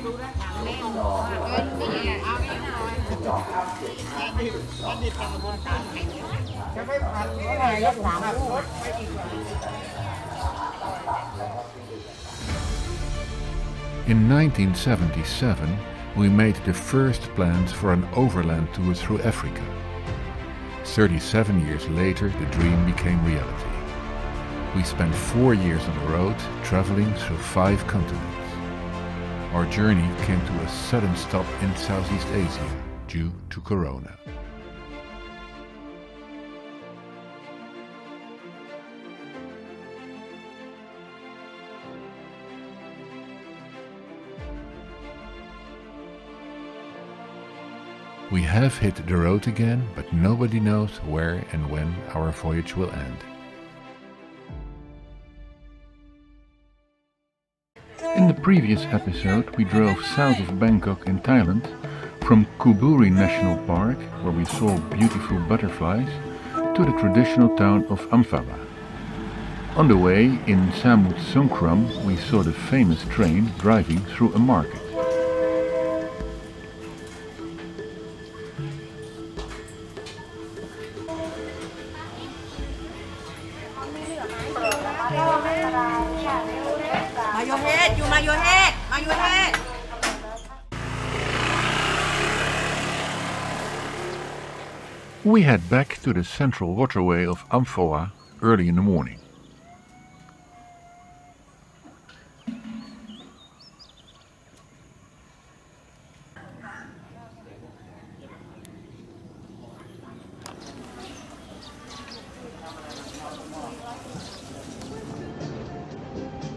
In 1977, we made the first plans for an overland tour through Africa. 37 years later, the dream became reality. We spent 4 years on the road, traveling through 5 continents. Our journey came to a sudden stop in Southeast Asia due to Corona. We have hit the road again, but nobody knows where and when our voyage will end. In the previous episode, we drove south of Bangkok in Thailand, from Kuburi National Park, where we saw beautiful butterflies, to the traditional town of Amphawa. On the way, in Samut Songkhram, we saw the famous train driving through a market. We head back to the central waterway of Amphawa early in the morning.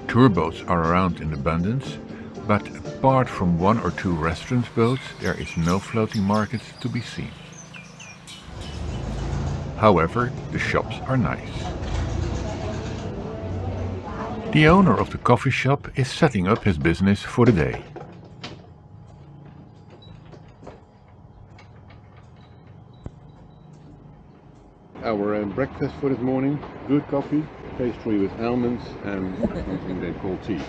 Tour boats are around in abundance, but apart from 1 or 2 restaurant boats, there is no floating market to be seen. However, the shops are nice. The owner of the coffee shop is setting up his business for the day. Our breakfast for this morning, good coffee, pastry with almonds and something they call tea.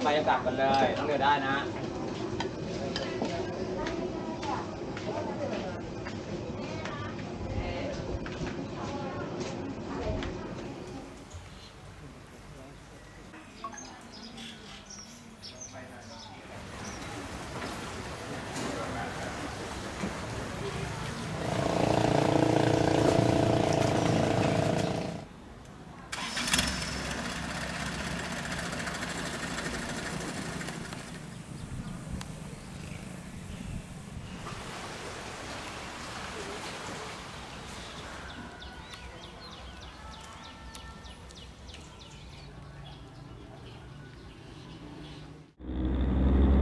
ไปกลับกันเลยต้องเดินได้นะ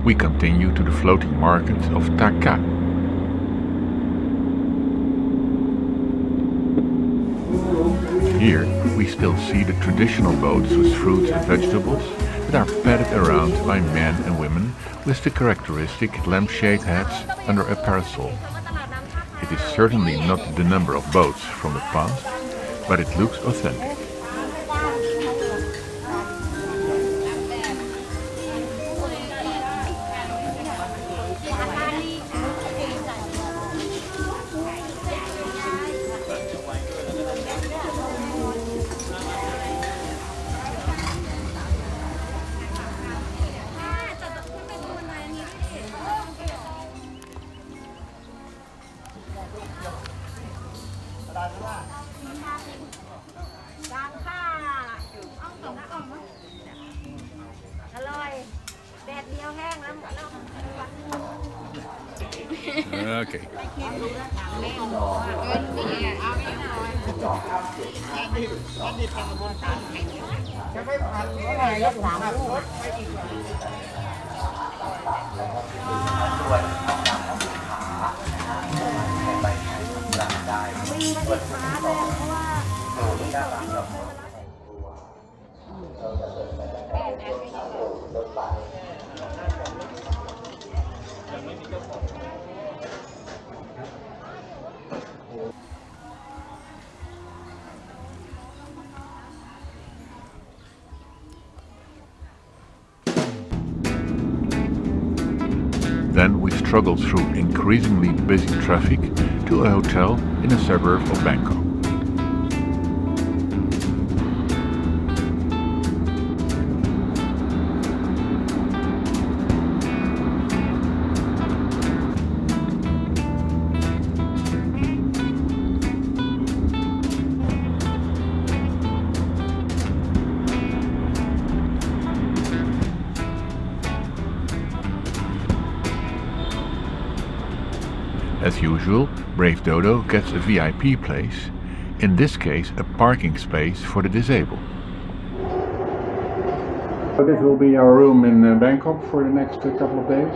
We continue to the floating market of Tha Kha. Here we still see the traditional boats with fruits and vegetables that are padded around by men and women with the characteristic lampshade hats under a parasol. It is certainly not the number of boats from the past, but it looks authentic. Okay. Then we struggled through increasingly busy traffic to a hotel in a suburb of Bangkok. As usual, Brave Dodo gets a VIP place, in this case a parking space for the disabled. So this will be our room in Bangkok for the next couple of days.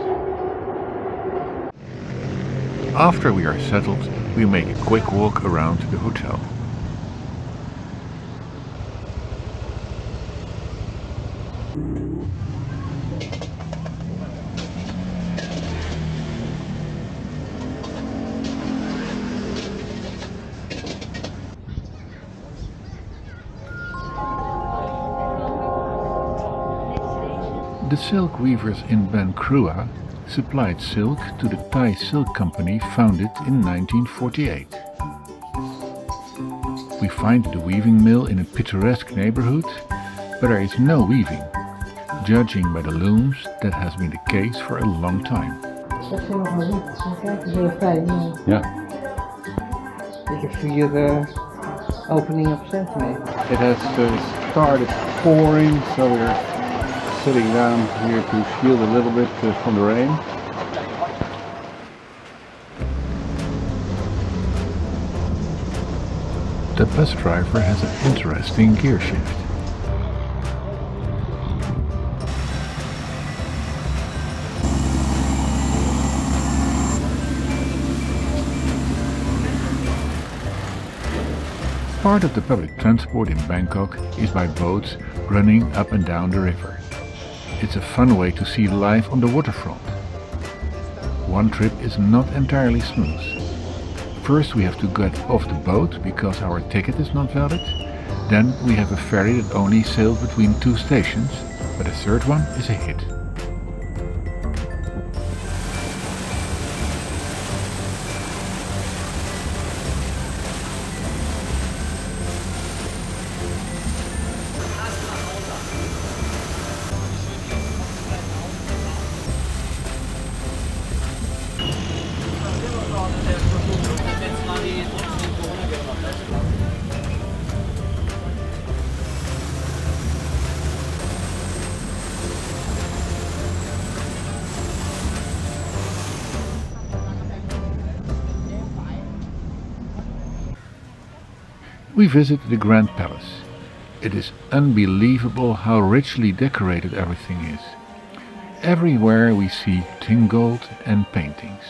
After we are settled, we make a quick walk around the hotel. The silk weavers in Ban Krua supplied silk to the Thai silk company founded in 1948. We find the weaving mill in a picturesque neighbourhood, but there is no weaving. Judging by the looms, that has been the case for a long time. Ja. Ik heb 4 openingen op centimeter. It has started pouring, so we're sitting down here to shield a little bit from the rain. The bus driver has an interesting gear shift. Part of the public transport in Bangkok is by boats running up and down the river. It's a fun way to see life on the waterfront. One trip is not entirely smooth. First we have to get off the boat because our ticket is not valid. Then we have a ferry that only sails between 2 stations, but the third one is a hit. We visit the Grand Palace. It is unbelievable how richly decorated everything is. Everywhere we see tin gold and paintings.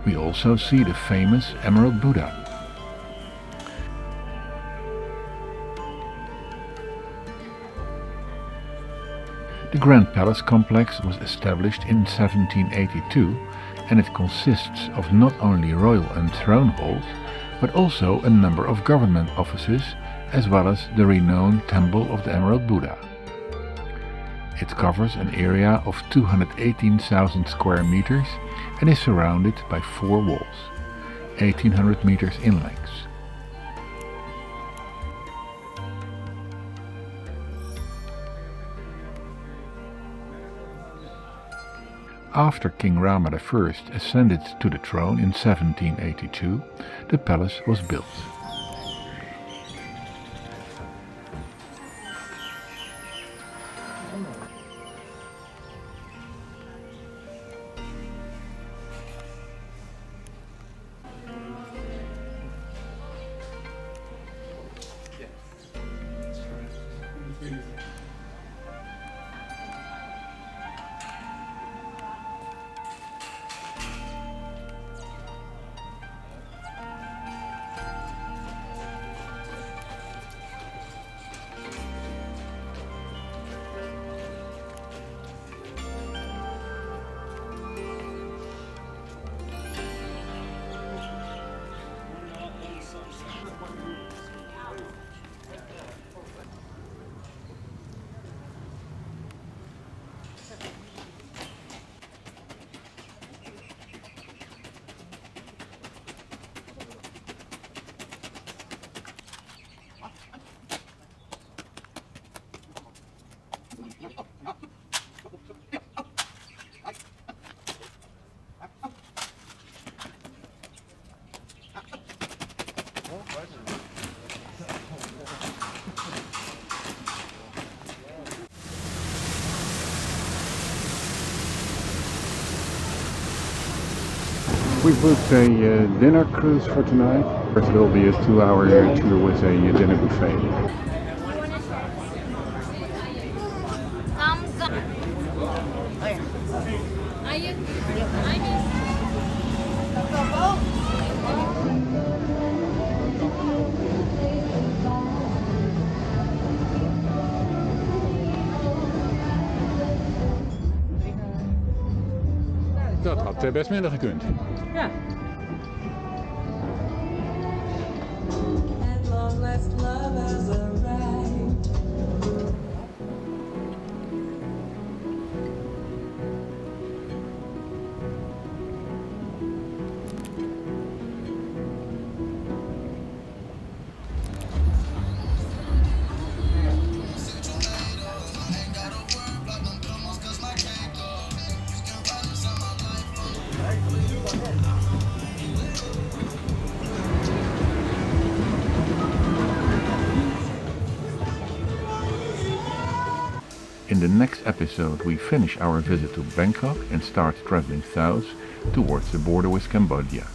We also see the famous Emerald Buddha. The Grand Palace complex was established in 1782 and it consists of not only royal and throne halls, but also a number of government offices, as well as the renowned Temple of the Emerald Buddha. It covers an area of 218,000 square meters and is surrounded by 4 walls, 1800 meters in length. After King Rama I ascended to the throne in 1782, the palace was built. We booked a dinner cruise for tonight. It will be a 2-hour tour with a dinner buffet. Dat had best minder gekund. Ja. In the next episode we finish our visit to Bangkok and start traveling south towards the border with Cambodia.